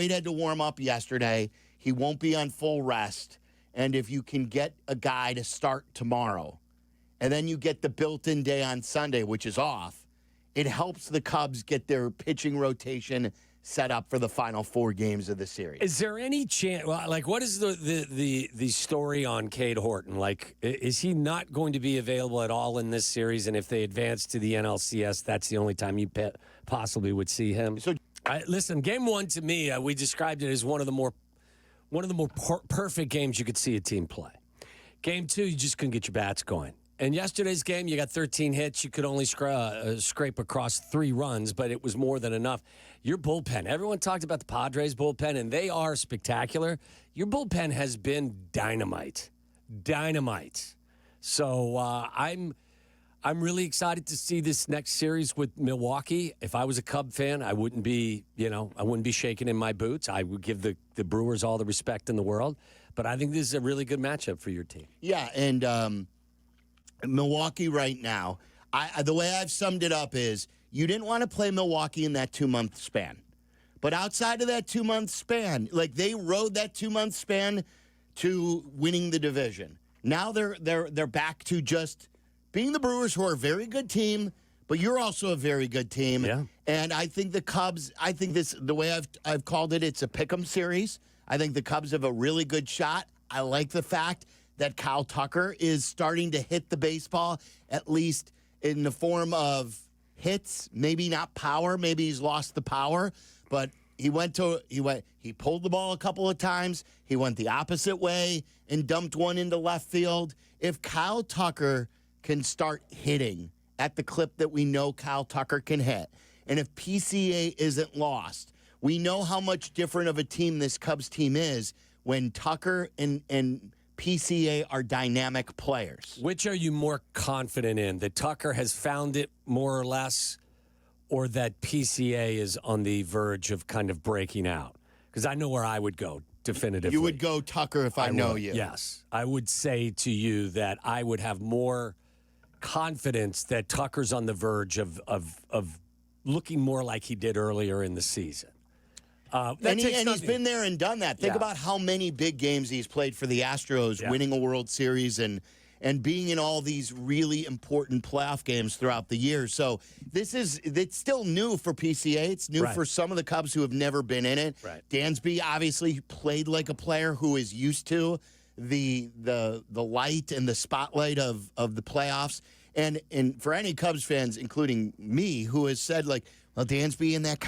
Boyd had to warm up yesterday. He won't be on full rest. And if you can get a guy to start tomorrow, and then you get the built-in day on Sunday, which is off, it helps the Cubs get their pitching rotation set up for the final 4 games of the series. Is there any chance, like, what is the story on Cade Horton? Like, is he not going to be available at all in this series? And if they advance to the NLCS, that's the only time you possibly would see him? So, listen, game 1 to me, we described it as one of the more perfect games you could see a team play. Game 2, you just couldn't get your bats going. In yesterday's game, you got 13 hits. You could only scrape across 3 runs, but it was more than enough. Your bullpen, everyone talked about the Padres bullpen, and they are spectacular. Your bullpen has been dynamite. Dynamite. So I'm really excited to see this next series with Milwaukee. If I was a Cub fan, I wouldn't be shaking in my boots. I would give the Brewers all the respect in the world. But I think this is a really good matchup for your team. Yeah, and Milwaukee right now, the way I've summed it up is you didn't want to play Milwaukee in that 2-month span. But outside of that 2-month span, like they rode that 2-month span to winning the division. Now they're back to just being the Brewers, who are a very good team, but you're also a very good team. Yeah. And I think the Cubs, the way I've called it, it's a pick'em series. I think the Cubs have a really good shot. I like the fact that Kyle Tucker is starting to hit the baseball, at least in the form of hits, maybe not power. Maybe he's lost the power, but he pulled the ball a couple of times. He went the opposite way and dumped one into left field. If Kyle Tucker can start hitting at the clip that we know Kyle Tucker can hit, and if PCA isn't lost, we know how much different of a team this Cubs team is when Tucker and PCA are dynamic players. Which are you more confident in? That Tucker has found it more or less, or that PCA is on the verge of kind of breaking out? Because I know where I would go definitively. You would go Tucker if I know you. Yes. I would say to you that I would have more confidence that Tucker's on the verge of looking more like he did earlier in the season. And he's been there and done that. Think about how many big games he's played for the Astros, winning a World Series and being in all these really important playoff games throughout the year. So it's still new for PCA. It's new for some of the Cubs who have never been in it. Right. Dansby obviously played like a player who is used to the light and the spotlight of the playoffs. And for any Cubs fans, including me, who has said, like, well, Dansby in that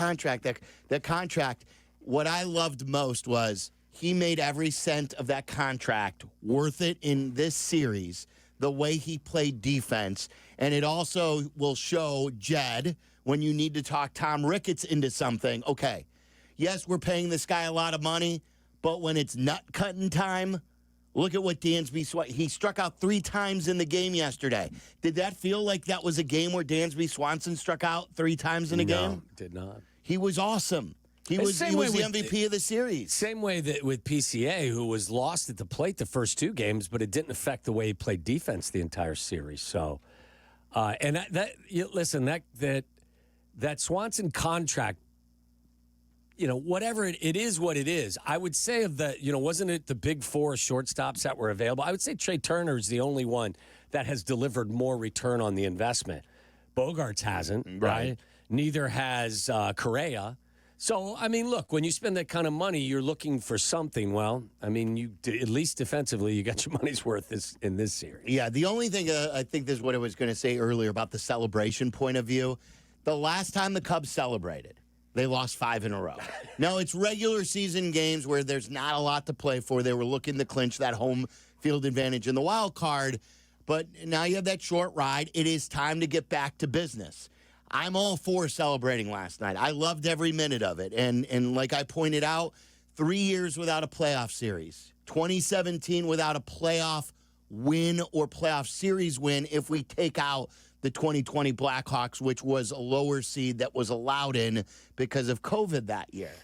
contract, what I loved most was he made every cent of that contract worth it in this series, the way he played defense. And it also will show Jed, when you need to talk Tom Ricketts into something, okay, yes, we're paying this guy a lot of money, but when it's nut-cutting time, look at what Dansby, he struck out 3 times in the game yesterday. Did that feel like that was a game where Dansby Swanson struck out 3 times in a game? No, did not. He was awesome. He was the MVP of the series. Same way that with PCA, who was lost at the plate the first 2 games, but it didn't affect the way he played defense the entire series. So, and that Swanson contract, whatever it is what it is. I would say of the, wasn't it the big 4 shortstops that were available? I would say Trey Turner is the only one that has delivered more return on the investment. Bogarts hasn't, right? Neither has Correa. So, I mean, look, when you spend that kind of money, you're looking for something. Well, I mean, you at least defensively, you got your money's worth in this series. Yeah, the only thing I think this is what I was going to say earlier about the celebration point of view. The last time the Cubs celebrated, they lost 5 in a row. Now, it's regular season games where there's not a lot to play for. They were looking to clinch that home field advantage in the wild card. But now you have that short ride. It is time to get back to business. I'm all for celebrating last night. I loved every minute of it. And like I pointed out, 3 years without a playoff series. 2017 without a playoff win or playoff series win if we take out the 2020 Blackhawks, which was a lower seed that was allowed in because of COVID that year.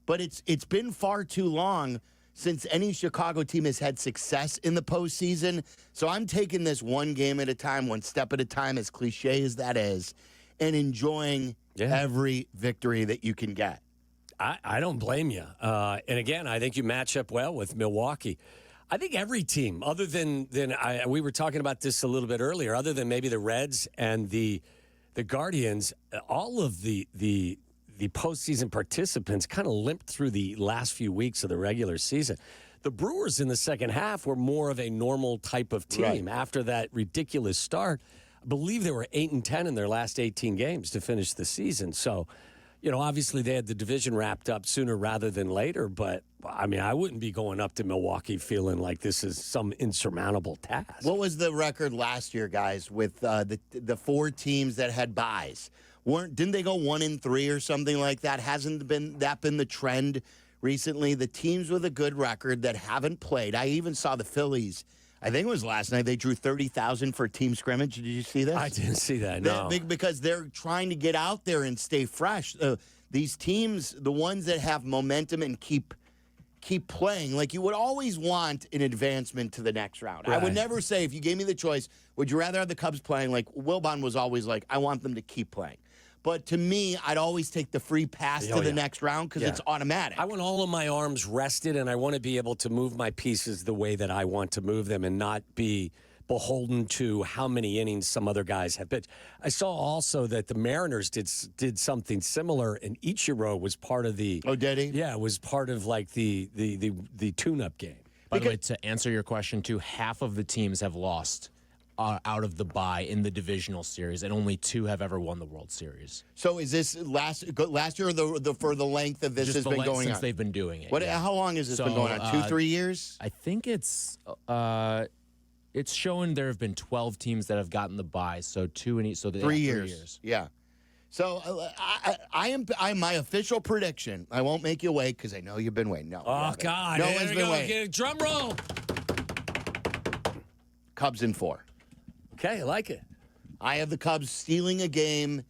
But it's been far too long since any Chicago team has had success in the postseason. So I'm taking this one game at a time, one step at a time, as cliche as that is, and enjoying every victory that you can get. I don't blame you. And again, I think you match up well with Milwaukee. I think every team, other than we were talking about this a little bit earlier, other than maybe the Reds and the Guardians, all of the postseason participants kind of limped through the last few weeks of the regular season. The Brewers in the second half were more of a normal type of team after that ridiculous start. I believe they were 8-10 in their last 18 games to finish the season. So, obviously they had the division wrapped up sooner rather than later. But, I mean, I wouldn't be going up to Milwaukee feeling like this is some insurmountable task. What was the record last year, guys, with the 4 teams that had byes? Didn't they go 1-3 or something like that? Hasn't been the trend recently? The teams with a good record that haven't played. I even saw the Phillies. I think it was last night. They drew 30,000 for a team scrimmage. Did you see this? I didn't see that, no. Because they're trying to get out there and stay fresh. These teams, the ones that have momentum and keep playing, like you would always want an advancement to the next round. Right. I would never say, if you gave me the choice, would you rather have the Cubs playing? Like Wilbon was always like, I want them to keep playing. But to me, I'd always take the free pass to the next round because it's automatic. I want all of my arms rested, and I want to be able to move my pieces the way that I want to move them and not be beholden to how many innings some other guys have pitched. I saw also that the Mariners did something similar, and Ichiro was part of the... Oh, did he? Yeah, it was part of like the tune-up game. By the way, to answer your question, too, half of the teams have lost out of the bye in the divisional series, and only 2 have ever won the World Series. So is this last year or for the length of this Just has been going since on? they've been doing it. How long has this been going on? 2-3 years? I think it's showing there have been 12 teams that have gotten the bye, so 2 in each. So 3 years. Yeah. So I am my official prediction. I won't make you wait because I know you've been waiting. No. Oh, God. No one's been waiting. Get a drum roll. Cubs in 4. Okay, I like it. I have the Cubs stealing a game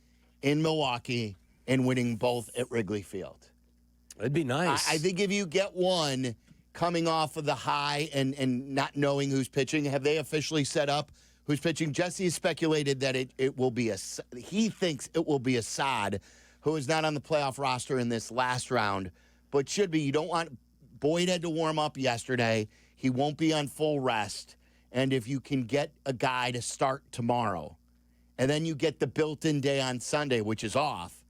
in Milwaukee and winning both at Wrigley Field. It'd be nice. I think if you get one coming off of the high and not knowing who's pitching, have they officially set up who's pitching? Jesse has speculated that it will be he thinks it will be Assad, who is not on the playoff roster in this last round, but should be. You don't want Boyd had to warm up yesterday. He won't be on full rest. And if you can get a guy to start tomorrow, and then you get the built-in day on Sunday, which is off,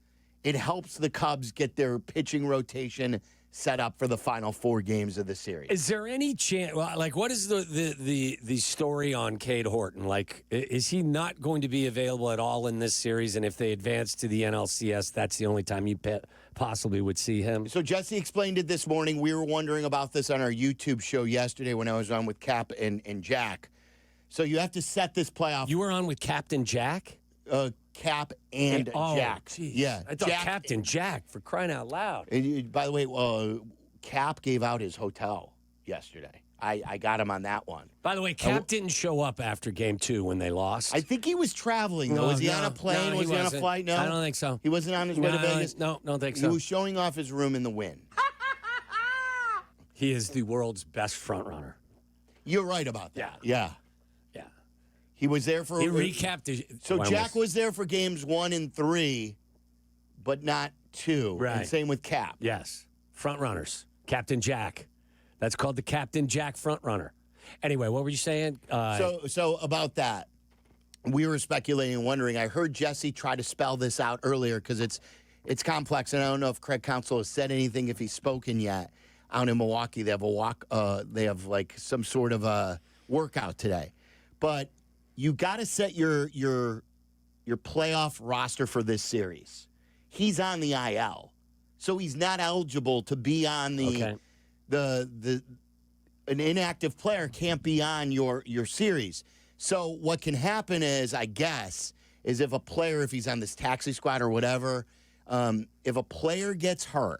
it helps the Cubs get their pitching rotation set up for the final 4 games of the series. Is there any chance? Well, like, what is the story on Cade Horton? Like, is he not going to be available at all in this series? And if they advance to the NLCS, that's the only time you possibly would see him. So Jesse explained it this morning. We were wondering about this on our YouTube show yesterday when I was on with Cap and Jack. So you have to set this playoff. You were on with Captain Jack? Cap and Jack. Geez. Yeah. I thought Captain Jack, for crying out loud. And by the way, Cap gave out his hotel yesterday. I got him on that one. By the way, Cap didn't show up after game 2 when they lost. I think he was traveling, though. Was he on a plane? Was he on a flight? No. I don't think so. He wasn't on his way to Vegas? No, don't think so. He was showing off his room in the Wynn. He is the world's best front runner. You're right about that. Yeah. He was there for... He recapped it. So Jack was there for games 1 and 3, but not 2. Right. And same with Cap. Yes. Front runners. Captain Jack. That's called the Captain Jack front runner. Anyway, what were you saying? So about that, we were speculating and wondering. I heard Jesse try to spell this out earlier because it's complex, and I don't know if Craig Counsell has said anything, if he's spoken yet. Out in Milwaukee, they have they have like some sort of a workout today, but you got to set your playoff roster for this series. He's on the IL, so he's not eligible to be on an inactive player can't be on your series. So what can happen is, I guess, is if a player, if he's on this taxi squad or whatever, if a player gets hurt,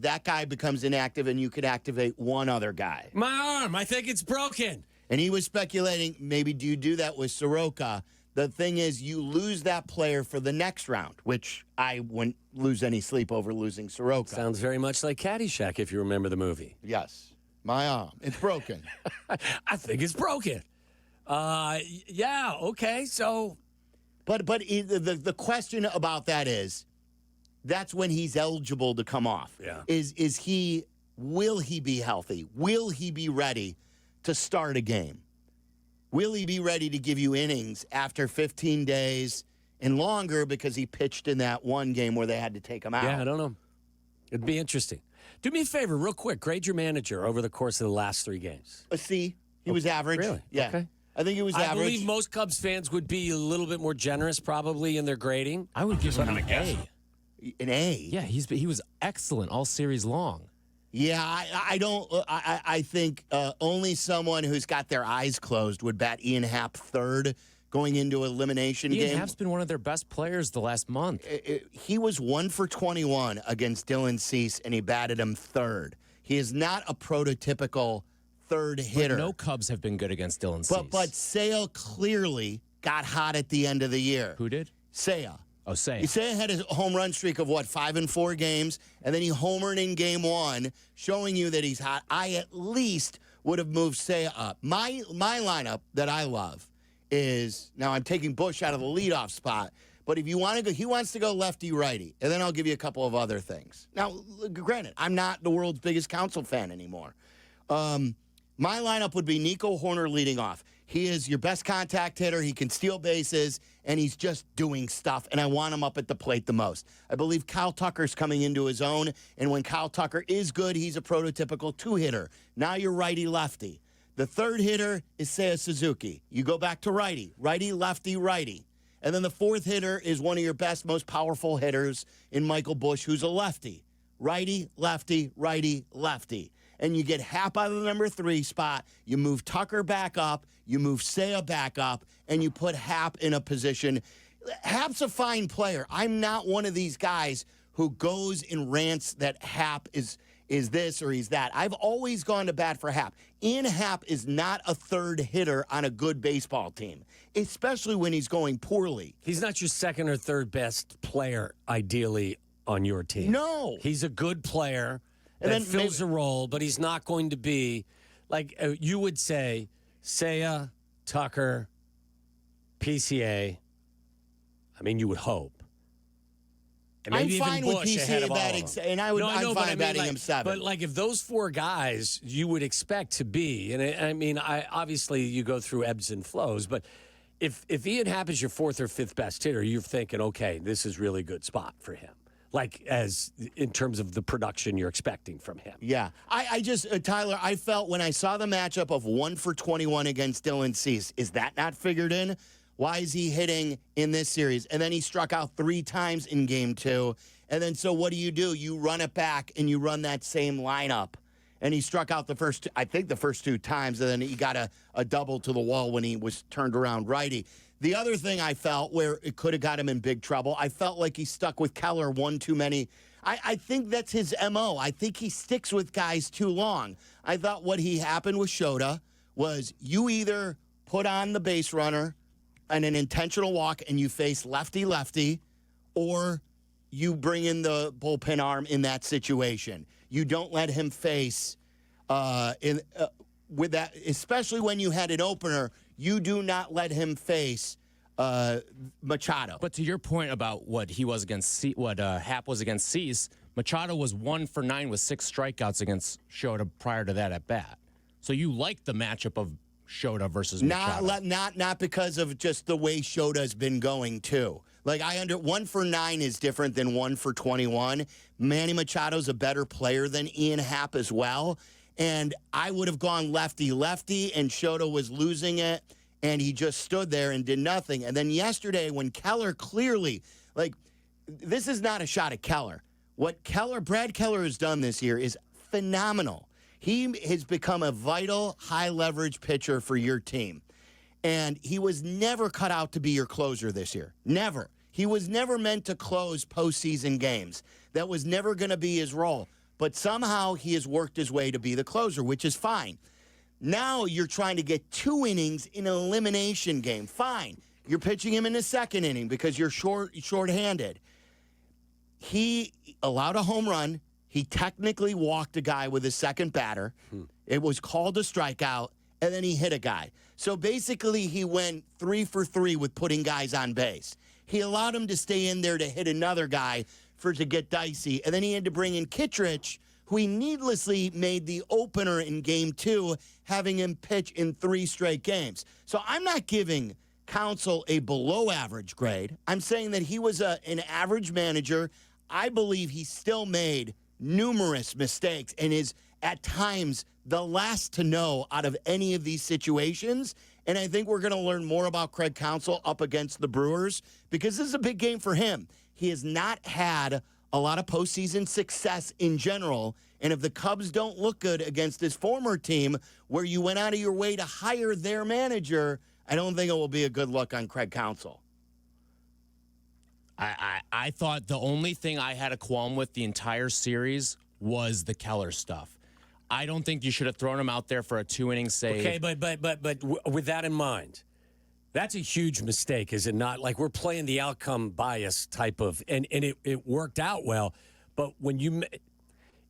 that guy becomes inactive, and you could activate one other guy. My arm, I think it's broken. And he was speculating, maybe do you do that with Soroka? The thing is, you lose that player for the next round, which I wouldn't lose any sleep over losing Soroka. Sounds very much like Caddyshack, if you remember the movie. Yes. My arm. It's broken. I think it's broken. Yeah, okay, so... But the question about that is, that's when he's eligible to come off. Yeah. Will he be healthy? Will he be ready to start a game? Will he be ready to give you innings after 15 days and longer because he pitched in that one game where they had to take him out? Yeah, I don't know. It'd be interesting. Do me a favor, real quick. Grade your manager over the course of the last 3 games. A C. He was average. Really? Yeah. Okay. I think he was I average. believe most Cubs fans would be a little bit more generous probably in their grading. I would give him an A. An A. Yeah, he was excellent all series long. Yeah, I think only someone who's got their eyes closed would bat Ian Happ third going into elimination Ian game. Happ's been one of their best players the last month. He was 1 for 21 against Dylan Cease, and he batted him third. He is not a prototypical third hitter. But no Cubs have been good against Dylan Cease. But Sale clearly got hot at the end of the year. Who did? Sale. Oh, Say. Sale had a home run streak of, 5 in 4 games, and then he homered in game 1, showing you that he's hot. I at least would have moved Sale up. My lineup that I love is, now I'm taking Bush out of the leadoff spot, but if you want to go, he wants to go lefty-righty, and then I'll give you a couple of other things. Now, granted, I'm not the world's biggest Council fan anymore. My lineup would be Nico Horner leading off. He is your best contact hitter. He can steal bases, and he's just doing stuff, and I want him up at the plate the most. I believe Kyle Tucker's coming into his own, and when Kyle Tucker is good, he's a prototypical 2-hitter. Now you're righty-lefty. The third hitter is Seiya Suzuki. You go back to righty, lefty, righty. And then the fourth hitter is one of your best, most powerful hitters in Michael Bush, who's a lefty. Righty, lefty, lefty. And you get Happ out of the number 3 spot. You move Tucker back up. You move Seiya back up. And you put Happ in a position. Happ's a fine player. I'm not one of these guys who goes and rants that Happ is this or he's that. I've always gone to bat for Happ. Ian Happ is not a third hitter on a good baseball team, especially when he's going poorly. He's not your second or third best player, ideally, on your team. No. He's a good player And that then fills a role, but he's not going to be, like you would say, Seiya, Tucker, PCA. I mean, you would hope. And I'm maybe even fine with Bush ahead PCA of all batting, of them. and I'm fine batting him 7. But like if those 4 guys you would expect to be, and I mean, obviously you go through ebbs and flows, but if Ian Happ is your 4th or 5th best hitter, you're thinking, okay, this is really good spot for him. Like as in terms of the production you're expecting from him. Yeah. I just, Tyler, I felt when I saw the matchup of 1 for 21 against Dylan Cease, is that not figured in? Why is he hitting in this series? And then he struck out 3 times in game 2. And then so what do? You run it back and you run that same lineup. And he struck out the first 2 times, and then he got a double to the wall when he was turned around righty. The other thing I felt where it could have got him in big trouble, I felt like he stuck with Keller one too many. I think that's his MO. I think he sticks with guys too long. I thought what happened with Shota was you either put on the base runner and an intentional walk and you face lefty, or you bring in the bullpen arm in that situation. You don't let him face with that, especially when you had an opener. You do not let him face Machado. But to your point about what he was against, Happ was against Cease, Machado was 1 for 9 with 6 strikeouts against Shota prior to that at bat. So you like the matchup of Shota versus Machado. Not because of just the way Shota's been going too. Like 1 for 9 is different than 1 for 21. Manny Machado's a better player than Ian Happ as well. And I would have gone lefty, and Shota was losing it, and he just stood there and did nothing. And then yesterday, when Keller clearly, this is not a shot at Keller. What Brad Keller has done this year is phenomenal. He has become a vital, high-leverage pitcher for your team. And he was never cut out to be your closer this year. Never. He was never meant to close postseason games. That was never going to be his role. But somehow he has worked his way to be the closer, which is fine. Now you're trying to get 2 innings in an elimination game. Fine. You're pitching him in the 2nd inning because you're short-handed. He allowed a home run. He technically walked a guy with his second batter. It was called a strikeout, and then he hit a guy. So basically, he went 3 for 3 with putting guys on base. He allowed him to stay in there to hit another guy to get dicey, and then he had to bring in Kittredge, who he needlessly made the opener in Game 2, having him pitch in 3 straight games. So I'm not giving Counsell a below-average grade. I'm saying that he was an average manager. I believe he still made numerous mistakes and is, at times, the last to know out of any of these situations. And I think we're going to learn more about Craig Counsell up against the Brewers because this is a big game for him. He has not had a lot of postseason success in general. And if the Cubs don't look good against his former team, where you went out of your way to hire their manager, I don't think it will be a good look on Craig Counsell. I thought the only thing I had a qualm with the entire series was the Keller stuff. I don't think you should have thrown him out there for a 2-inning save. Okay, but with that in mind, that's a huge mistake, is it not? Like, we're playing the outcome bias type of, and it worked out well. But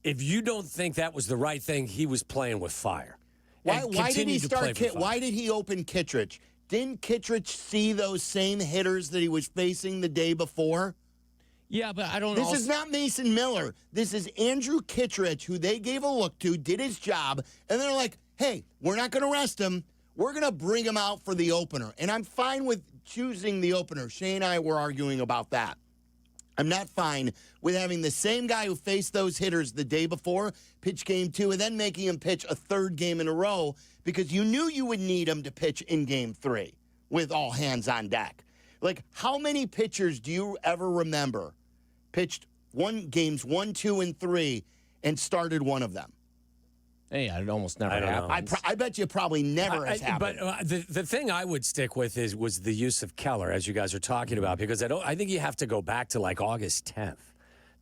if you don't think that was the right thing, he was playing with fire. Why did he start? Why did he open Kittredge? Didn't Kittredge see those same hitters that he was facing the day before? Yeah, but I don't know. This is not Mason Miller. This is Andrew Kittredge, who they gave a look to, did his job, and they're like, hey, we're not going to rest him. We're going to bring him out for the opener. And I'm fine with choosing the opener. Shane and I were arguing about that. I'm not fine with having the same guy who faced those hitters the day before pitch Game 2 and then making him pitch a third game in a row because you knew you would need him to pitch in Game 3 with all hands on deck. Like, how many pitchers do you ever remember pitched games 1, 2, and 3 and started one of them? Hey, it almost never happened. I bet you probably never has happened. But the thing I would stick with was the use of Keller, as you guys are talking about, because I think you have to go back to like August 10th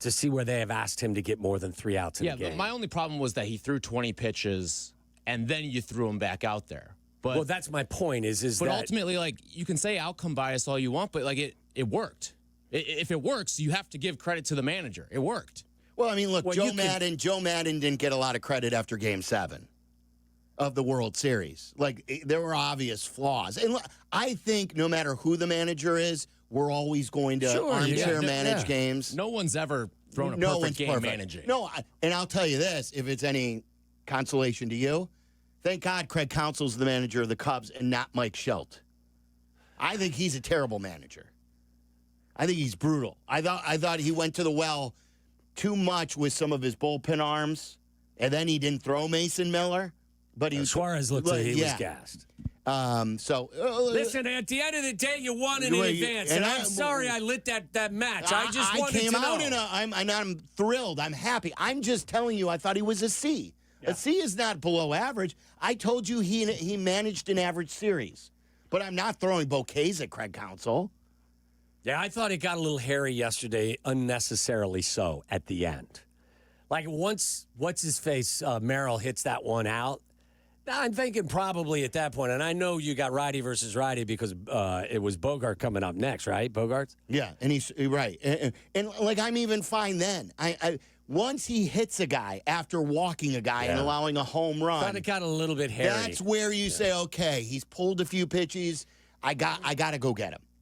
to see where they have asked him to get more than 3 outs in a game. Yeah, my only problem was that he threw 20 pitches and then you threw him back out there. But well, that's my point. But ultimately, like, you can say outcome bias all you want, but like it worked. If it works, you have to give credit to the manager. It worked. Well, I mean, look, Joe Madden didn't get a lot of credit after Game 7 of the World Series. Like, there were obvious flaws. And look, I think no matter who the manager is, we're always going to armchair manage games. No one's ever thrown a perfect game managing. No, and I'll tell you this, if it's any consolation to you, thank God Craig Counsell's the manager of the Cubs and not Mike Schilt. I think he's a terrible manager. I think he's brutal. I thought he went to the well too much with some of his bullpen arms, and then he didn't throw Mason Miller. But Suarez looked like he was gassed. Listen, at the end of the day, you won in advance, and I'm sorry I lit that match. I just wanted came to out know. I'm thrilled. I'm happy. I'm just telling you, I thought he was a C. Yeah. A C is not below average. I told you he managed an average series, but I'm not throwing bouquets at Craig Counsell. Yeah, I thought it got a little hairy yesterday, unnecessarily so, at the end. Like, once, what's-his-face, Merrill hits that one out, I'm thinking probably at that point, and I know you got righty versus righty because it was Bogart coming up next, right? Bogarts? Yeah, and he's right. And like, I'm even fine then. Once he hits a guy after walking a guy and allowing a home run. Thought it got a little bit hairy. That's where you say, okay, he's pulled a few pitches. I got to go get him.